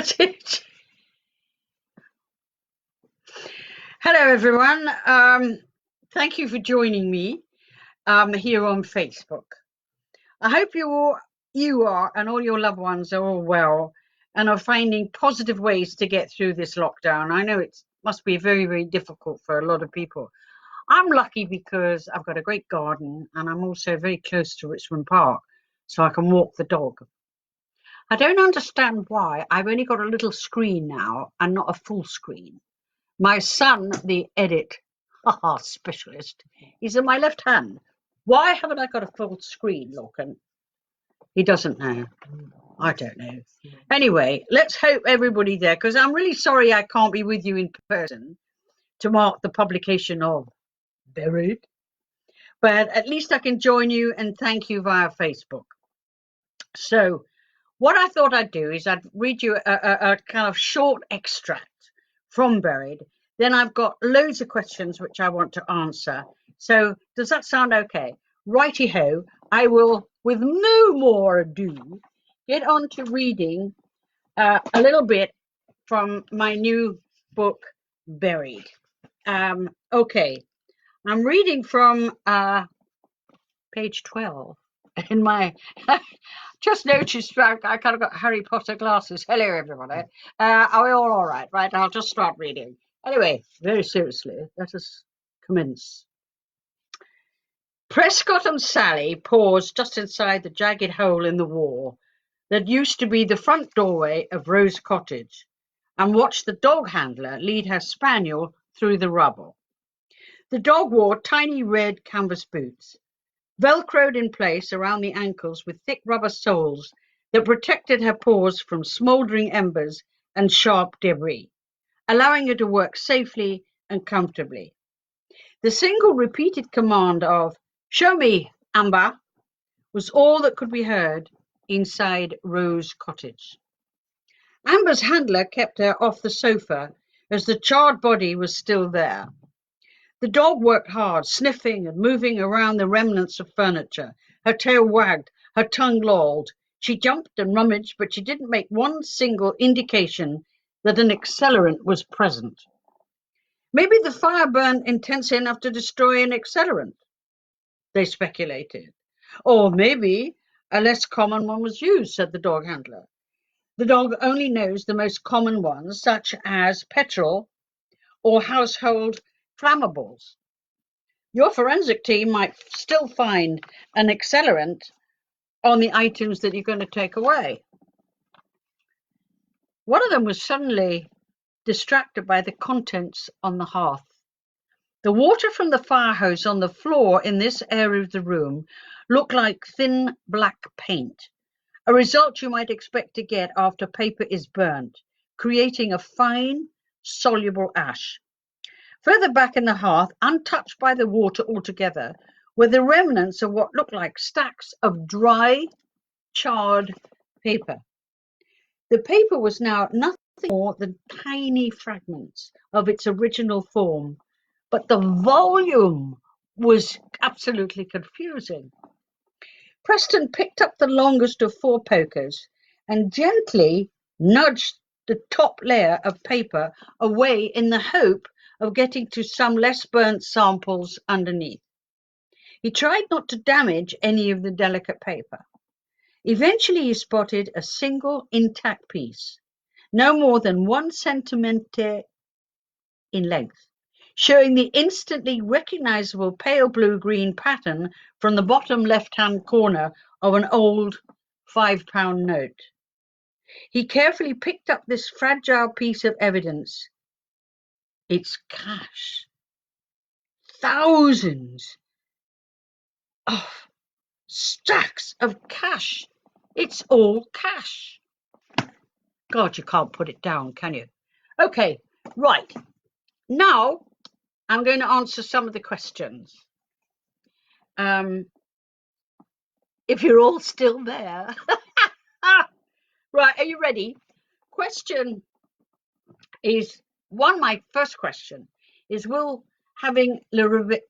That's it. Hello, everyone. Thank you for joining me here on Facebook. I hope you are, and all your loved ones are all well and are finding positive ways to get through this lockdown. I know it must be very, very difficult for a lot of people. I'm lucky because I've got a great garden and I'm also very close to Richmond Park, so I can walk the dog. I don't understand why I've only got a little screen now and not a full screen. My son, the edit specialist, he's in my left hand. Why haven't I got a full screen, Lorcan? He doesn't know. I don't know. Anyway, let's hope everybody there, because I'm really sorry I can't be with you in person to mark the publication of Buried. But at least I can join you and thank you via Facebook. So what I thought I'd do is I'd read you a kind of short extract from Buried. Then I've got loads of questions which I want to answer. So does that sound okay? Righty-ho, I will, with no more ado, get on to reading a little bit from my new book, Buried. Okay, I'm reading from page 12 in my... Just noticed I kind of got Harry Potter glasses. Hello, everybody. Are we all right? Right, I'll just start reading. Anyway, very seriously, let us commence. Prescott and Sally paused just inside the jagged hole in the wall that used to be the front doorway of Rose Cottage and watched the dog handler lead her spaniel through the rubble. The dog wore tiny red canvas boots, velcroed in place around the ankles with thick rubber soles that protected her paws from smouldering embers and sharp debris, allowing her to work safely and comfortably. The single repeated command of, "Show me, Amber," was all that could be heard inside Rose Cottage. Amber's handler kept her off the sofa as the charred body was still there. The dog worked hard, sniffing and moving around the remnants of furniture. Her tail wagged, her tongue lolled. She jumped and rummaged, but she didn't make one single indication that an accelerant was present. Maybe the fire burned intense enough to destroy an accelerant, they speculated. Or maybe a less common one was used, said the dog handler. The dog only knows the most common ones, such as petrol or household flammables. Your forensic team might still find an accelerant on the items that you're going to take away. One of them was suddenly distracted by the contents on the hearth. The water from the fire hose on the floor in this area of the room looked like thin black paint, a result you might expect to get after paper is burnt, creating a fine, soluble ash. Further back in the hearth, untouched by the water altogether, were the remnants of what looked like stacks of dry, charred paper. The paper was now nothing more than tiny fragments of its original form, but the volume was absolutely confusing. Preston picked up the longest of 4 pokers and gently nudged the top layer of paper away in the hope of getting to some less burnt samples underneath. He tried not to damage any of the delicate paper. Eventually he spotted a single intact piece, no more than 1 centimeter in length, showing the instantly recognizable pale blue-green pattern from the bottom left-hand corner of an old £5 note. He carefully picked up this fragile piece of evidence. It's cash. Thousands of stacks of cash. It's all cash. God, you can't put it down, can you? Okay, right. Now I'm going to answer some of the questions. If you're all still there. Right, are you ready? Question is my first question is will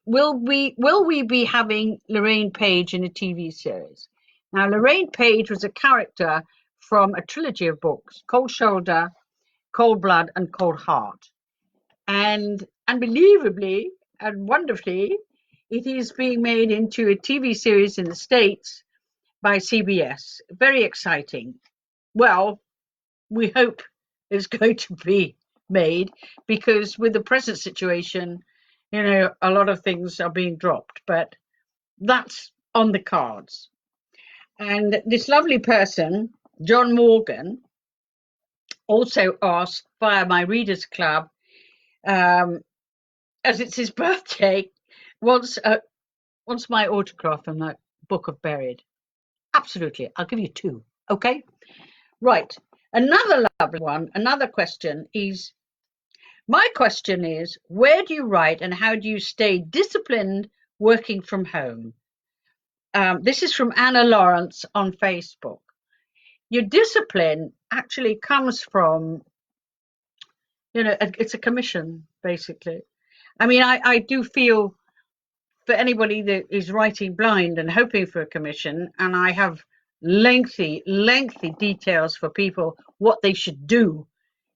we be having Lorraine Page in a TV series? Now, Lorraine Page was a character from a trilogy of books, Cold Shoulder, Cold Blood, and Cold Heart. And unbelievably and wonderfully, it is being made into a TV series in the States by CBS. Very exciting. Well, we hope it's going to be made, because with the present situation, a lot of things are being dropped, but that's on the cards. And this lovely person, John Morgan, also asked via my Readers Club, as it's his birthday, wants my autograph in that book of Buried. Absolutely. I'll give you 2. Okay? Right. Another lovely one, another question is, my question is, where do you write and how do you stay disciplined working from home? This is from Anna Lawrence on Facebook. Your discipline actually comes from, it's a commission, basically. I mean, I do feel for anybody that is writing blind and hoping for a commission, and I have lengthy details for people what they should do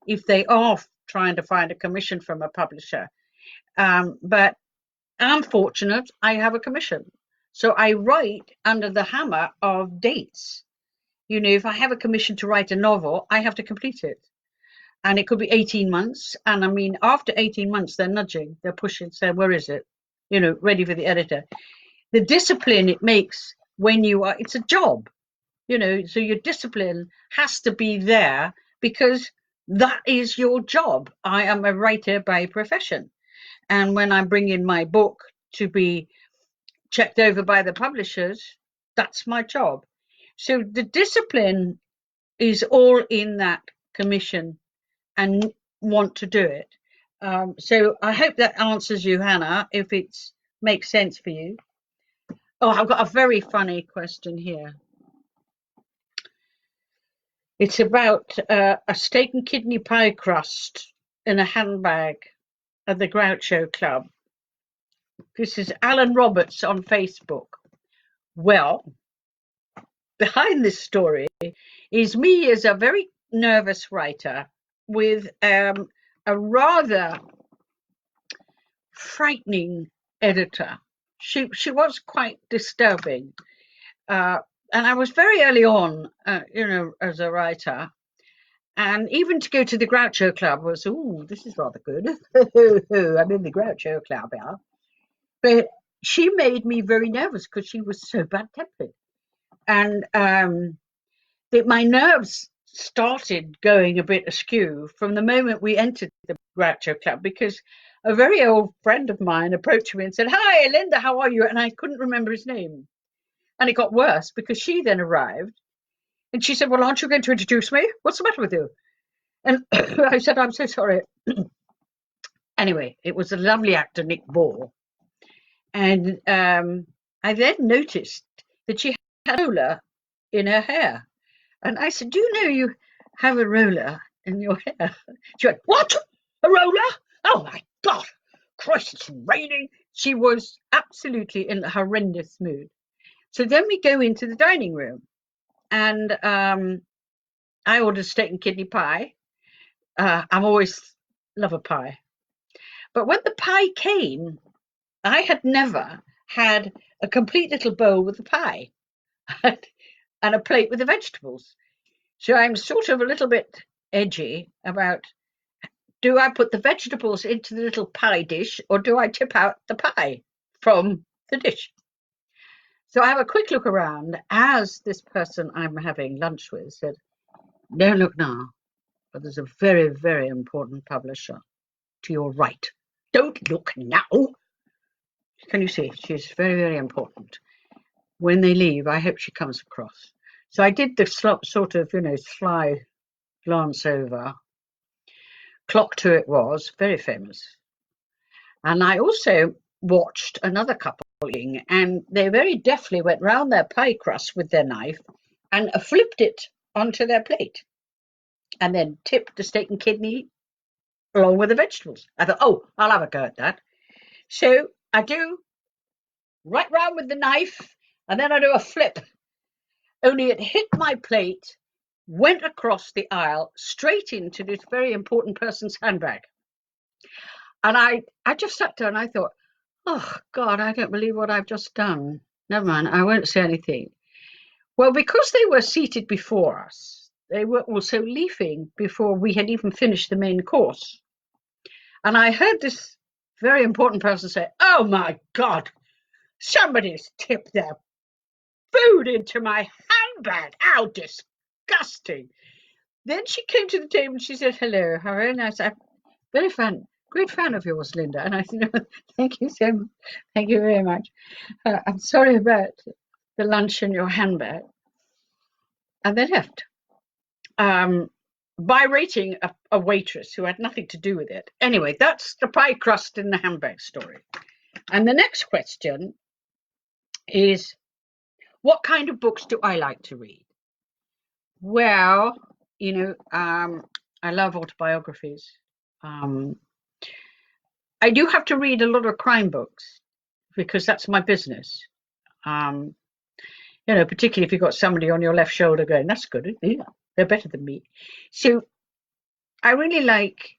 if they are trying to find a commission from a publisher. But I'm fortunate, I have a commission. So I write under the hammer of dates. If I have a commission to write a novel, I have to complete it. And it could be 18 months. And I mean, after 18 months, they're nudging, they're pushing, saying, where is it? Ready for the editor. The discipline it makes when it's a job, so your discipline has to be there because that is your job. I am a writer by profession. And when I bring in my book to be checked over by the publishers, that's my job. So the discipline is all in that commission and want to do it. So I hope that answers you, Hannah, if it makes sense for you. Oh, I've got a very funny question here. It's about a steak and kidney pie crust in a handbag at the Groucho Club. This is Alan Roberts on Facebook. Well, behind this story is me as a very nervous writer with a rather frightening editor. She was quite disturbing. And I was very early on, as a writer. And even to go to the Groucho Club was, this is rather good. I'm in the Groucho Club, yeah. But she made me very nervous because she was so bad-tempered. And my nerves started going a bit askew from the moment we entered the Groucho Club, because a very old friend of mine approached me and said, "Hi, Lynda, how are you?" And I couldn't remember his name. And it got worse because she then arrived and she said, "Well, aren't you going to introduce me? What's the matter with you?" And I said, "I'm so sorry." Anyway, it was a lovely actor, Nick Ball. And I then noticed that she had a roller in her hair. And I said, "Do you know you have a roller in your hair?" She went, "What? A roller? Oh, my God. Christ, it's raining." She was absolutely in a horrendous mood. So then we go into the dining room, and I ordered steak and kidney pie. I'm always love a pie. But when the pie came, I had never had a complete little bowl with the pie and a plate with the vegetables. So I'm sort of a little bit edgy about, do I put the vegetables into the little pie dish or do I tip out the pie from the dish? So I have a quick look around as this person I'm having lunch with said, "Don't look now, but there's a very, very important publisher to your right. Don't look now." Can you see? She's very, very important. When they leave, I hope she comes across. So I did the sort of, sly glance over. Clock 2 it was, very famous. And I also watched another couple eating, and they very deftly went round their pie crust with their knife and flipped it onto their plate and then tipped the steak and kidney along with the vegetables. I thought, I'll have a go at that. So I do right round with the knife and then I do a flip. Only it hit my plate went across the aisle straight into this very important person's handbag. And I just sat there and I thought, oh, God, I don't believe what I've just done. Never mind, I won't say anything. Well, because they were seated before us, they were also leaving before we had even finished the main course. And I heard this very important person say, oh, my God, somebody's tipped their food into my handbag. How disgusting. Then she came to the table and she said, hello, how very nice. I'm great fan of yours, Lynda. And I said, oh, thank you so much. Thank you very much. I'm sorry about the lunch in your handbag. And they left. By rating a waitress who had nothing to do with it. Anyway, that's the pie crust in the handbag story. And the next question is, what kind of books do I like to read? Well, I love autobiographies. I do have to read a lot of crime books because that's my business. Particularly if you've got somebody on your left shoulder going, that's good, yeah, they're better than me. So I really like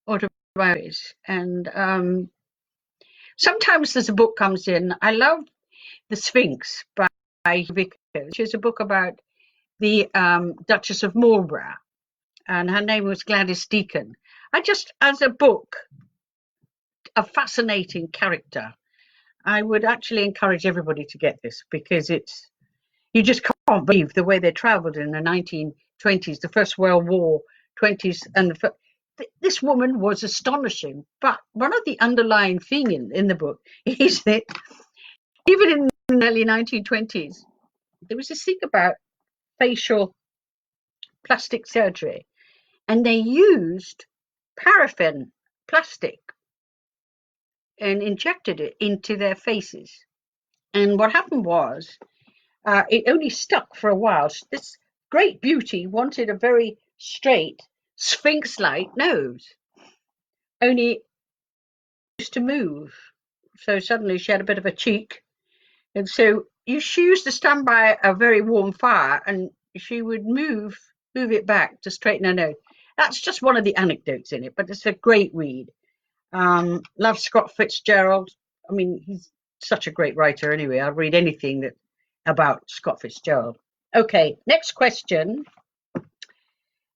autobiographies, and sometimes there's a book comes in. I love The Sphinx by Vickers, which is a book about the Duchess of Marlborough, and her name was Gladys Deacon. As a book, a fascinating character. I would actually encourage everybody to get this because you just can't believe the way they travelled in the 1920s, the First World War, 20s, and this woman was astonishing. But one of the underlying thing in the book is that even in the early 1920s, there was this thing about facial plastic surgery, and they used paraffin plastic and injected it into their faces. And what happened was, it only stuck for a while. This great beauty wanted a very straight, sphinx-like nose, only used to move. So suddenly she had a bit of a cheek. And so she used to stand by a very warm fire and she would move it back to straighten her nose. That's just one of the anecdotes in it, but it's a great read. Love Scott Fitzgerald. I mean, he's such a great writer anyway. I'll read anything about Scott Fitzgerald. Okay, next question.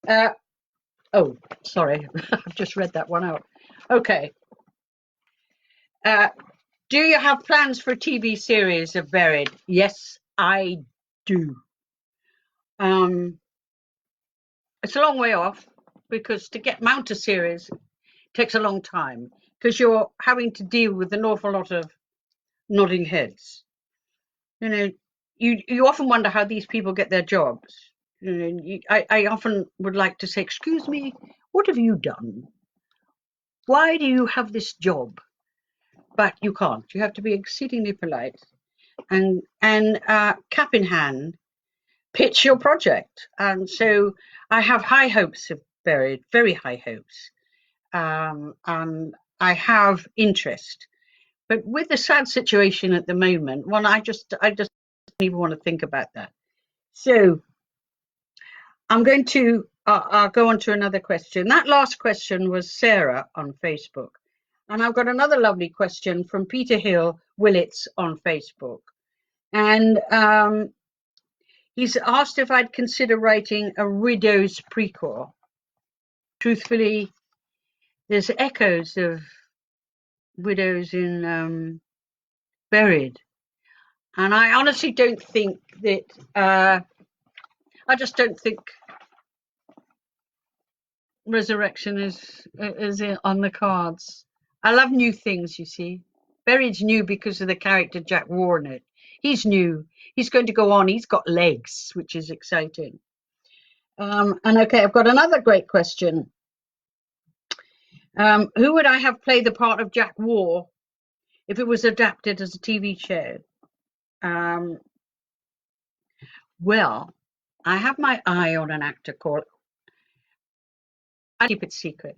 Oh, sorry, I've just read that one out. Okay. Do you have plans for a TV series of Buried? Yes, I do. It's a long way off because to mount a series takes a long time because you're having to deal with an awful lot of nodding heads. You often wonder how these people get their jobs. I often would like to say, excuse me, what have you done? Why do you have this job? But you can't. You have to be exceedingly polite and cap in hand, pitch your project. And so I have high hopes of Buried, very high hopes. And I have interest. But with the sad situation at the moment, I just don't even want to think about that. So I'm going to I'll go on to another question. That last question was Sarah on Facebook. And I've got another lovely question from Peter Hill Willits on Facebook. And he's asked if I'd consider writing a Widows prequel. Truthfully, there's echoes of Widows in Buried. And I honestly don't think that, I just don't think resurrection is on the cards. I love new things, you see. Buried's new because of the character Jack Warner. He's new. He's going to go on. He's got legs, which is exciting. And okay, I've got another great question. Who would I have play the part of Jack War if it was adapted as a TV show? Well, I have my eye on an actor called, I keep it secret.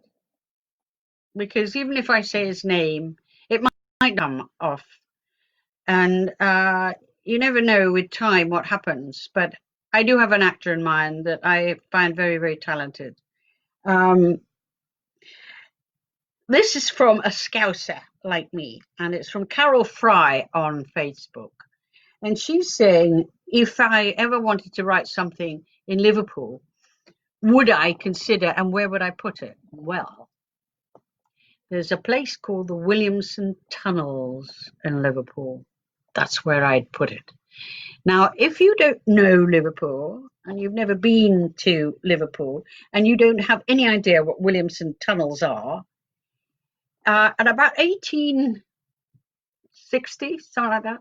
Because even if I say his name, it might come off. And you never know with time what happens. But I do have an actor in mind that I find very, very talented. Um, this is from a Scouser like me, and it's from Carol Fry on Facebook. And she's saying, if I ever wanted to write something in Liverpool, would I consider, and where would I put it? Well, there's a place called the Williamson Tunnels in Liverpool. That's where I'd put it. Now, if you don't know Liverpool and you've never been to Liverpool and you don't have any idea what Williamson Tunnels are, at about 1860, something like that,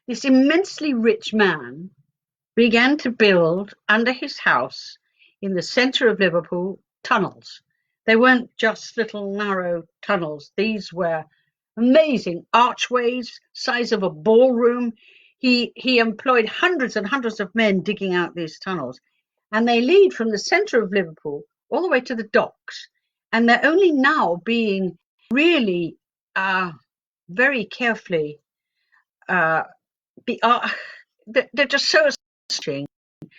this immensely rich man began to build under his house in the centre of Liverpool tunnels. They weren't just little narrow tunnels. These were amazing archways, size of a ballroom. He employed hundreds and hundreds of men digging out these tunnels, and they lead from the centre of Liverpool all the way to the docks. And they're only now being really very carefully. They're just so astonishing,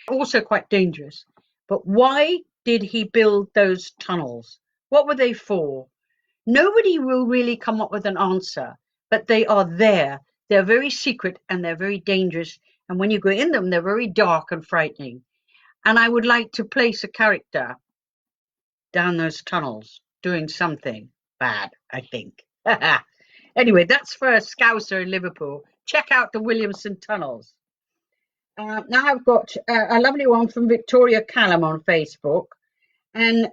also quite dangerous. But why did he build those tunnels? What were they for? Nobody will really come up with an answer, but they are there. They're very secret and they're very dangerous. And when you go in them, they're very dark and frightening. And I would like to place a character down those tunnels doing something bad, I think. Anyway, that's for a Scouser in Liverpool. Check out the Williamson Tunnels. Now I've got a lovely one from Victoria Callum on Facebook. And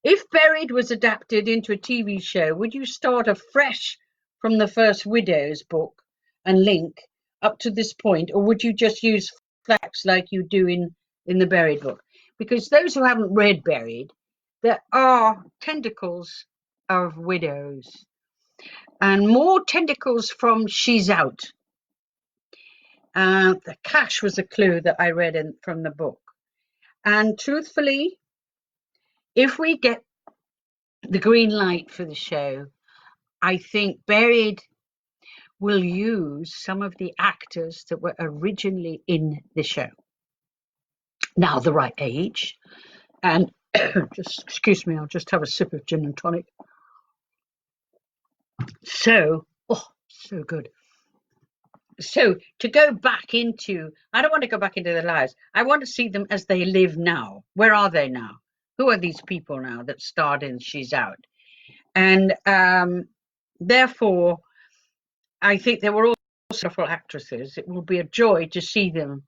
if Buried was adapted into a TV show, would you start afresh from the first Widows book and link up to this point, or would you just use flashbacks like you do in the Buried book? Because those who haven't read Buried, there are tentacles of widows and more tentacles from She's Out. The cash was a clue that I read from the book. And truthfully, if we get the green light for the show, I think Buried will use some of the actors that were originally in the show. Now, the right age. And just excuse me, I'll just have a sip of gin and tonic. So good. So to go back into, I don't want to go back into their lives. I want to see them as they live now. Where are they now? Who are these people now that starred in She's Out? And therefore, I think they were all wonderful actresses. It will be a joy to see them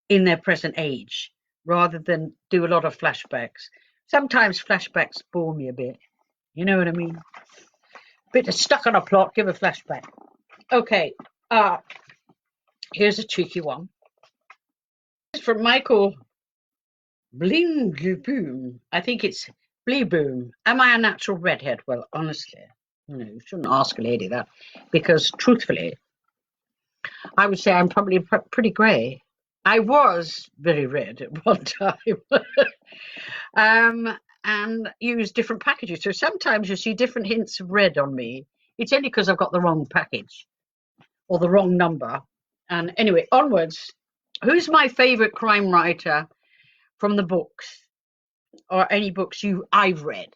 in their present age rather than do a lot of flashbacks. Sometimes flashbacks bore me a bit. You know what I mean? Bit of stuck on a plot, give a flashback. Okay, here's a cheeky one. This is from Michael Blingboom. I think it's Bleeboom. Am I a natural redhead? Well, honestly, you shouldn't ask a lady that, because truthfully, I would say I'm probably pretty grey. I was very red at one time. And use different packages. So sometimes you see different hints of red on me. It's only because I've got the wrong package or the wrong number. And anyway, onwards. Who's my favourite crime writer from the books or any books I've read?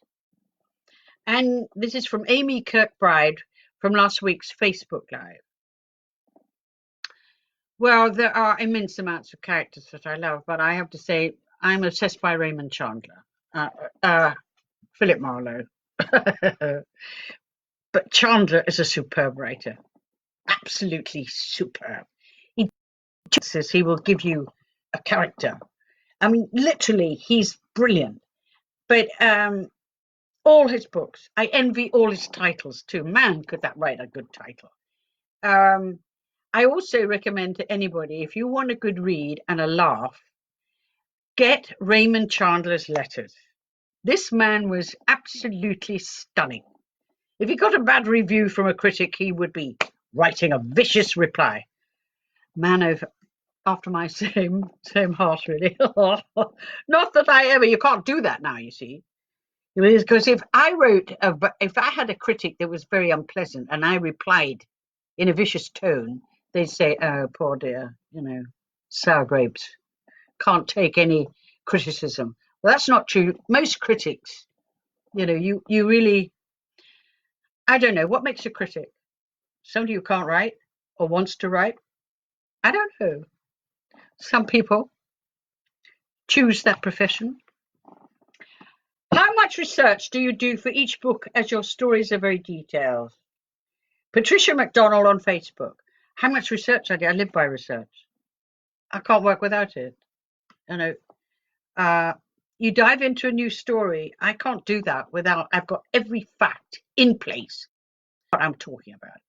And this is from Amy Kirkbride from last week's Facebook Live. Well, there are immense amounts of characters that I love, but I have to say I'm obsessed by Raymond Chandler. Philip Marlowe. But Chandler is a superb writer. Absolutely superb. He will give you a character. I mean, literally, he's brilliant. But all his books, I envy all his titles too. Man, could that write a good title. I also recommend to anybody, if you want a good read and a laugh, get Raymond Chandler's letters. This man was absolutely stunning. If he got a bad review from a critic, he would be writing a vicious reply. Man after my same heart, really. Not that you can't do that now, you see. Because if I had a critic that was very unpleasant and I replied in a vicious tone, they'd say, oh, poor dear, sour grapes. Can't take any criticism. Well, that's not true. Most critics, you really, I don't know, what makes a critic? Somebody who can't write or wants to write? I don't know. Some people choose that profession. How much research do you do for each book, as your stories are very detailed? Patricia McDonald on Facebook. How much research I do? I live by research. I can't work without it. You dive into a new story. I can't do that without I've got every fact in place. What I'm talking about.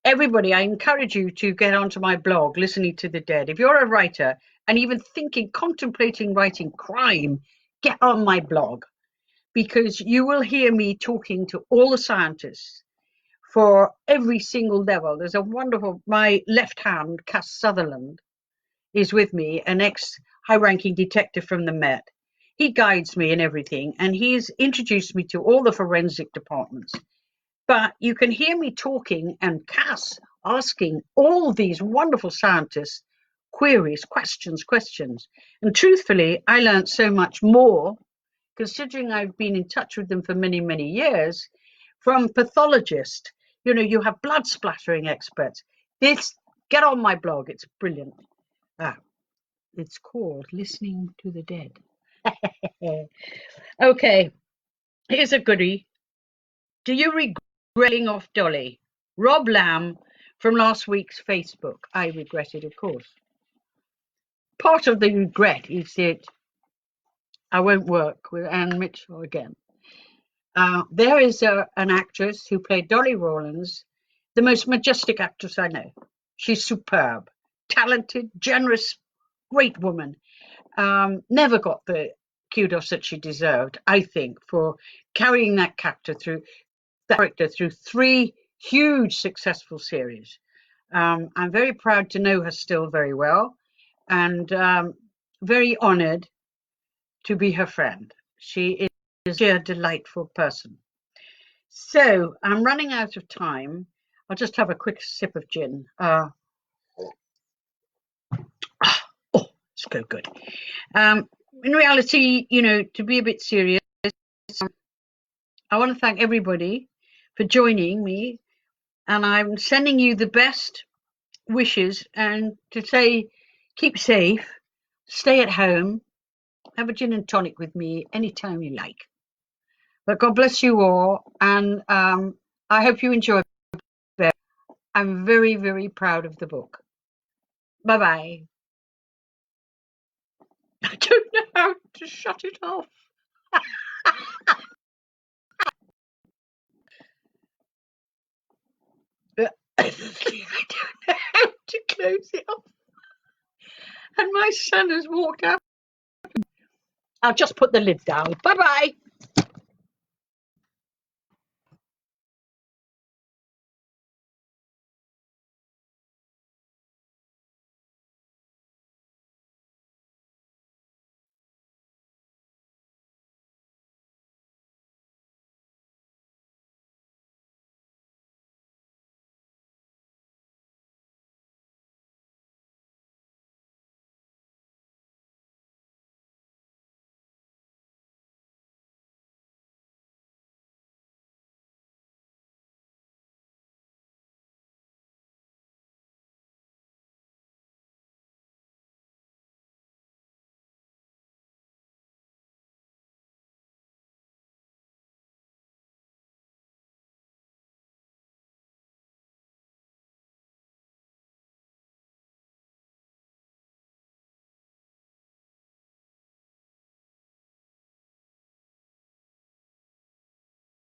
Everybody, I encourage you to get onto my blog, Listening to the Dead. If you're a writer and even contemplating writing crime, get on my blog, because you will hear me talking to all the scientists for every single level. There's a wonderful, my left hand, Cass Sutherland, is with me, an ex-high-ranking detective from the Met. He guides me in everything, and he's introduced me to all the forensic departments. But you can hear me talking and Cass asking all these wonderful scientists queries, questions. And truthfully, I learned so much more, considering I've been in touch with them for many, many years, from pathologists. You have blood splattering experts. Get on my blog. It's brilliant. It's called Listening to the Dead. Okay, here's a goodie. Do you regret getting off Dolly? Rob Lamb from last week's Facebook. I regret it, of course. Part of the regret is that I won't work with Anne Mitchell again. There is an actress who played Dolly Rawlins, the most majestic actress I know. She's superb, talented, generous, great woman. Never got the kudos that she deserved, I think, for carrying that character through 3 huge successful series. I'm very proud to know her still very well, and very honored to be her friend. She is a delightful person. So I'm running out of time. I'll just have a quick sip of gin. It's so good. In reality, to be a bit serious, I want to thank everybody for joining me, and I'm sending you the best wishes and to say keep safe, stay at home, have a gin and tonic with me anytime you like. But God bless you all, and I hope you enjoy it. I'm very, very proud of the book. Bye-bye. I don't know how to shut it off. I don't know how to close it off. And my son has walked out. I'll just put the lid down. Bye-bye.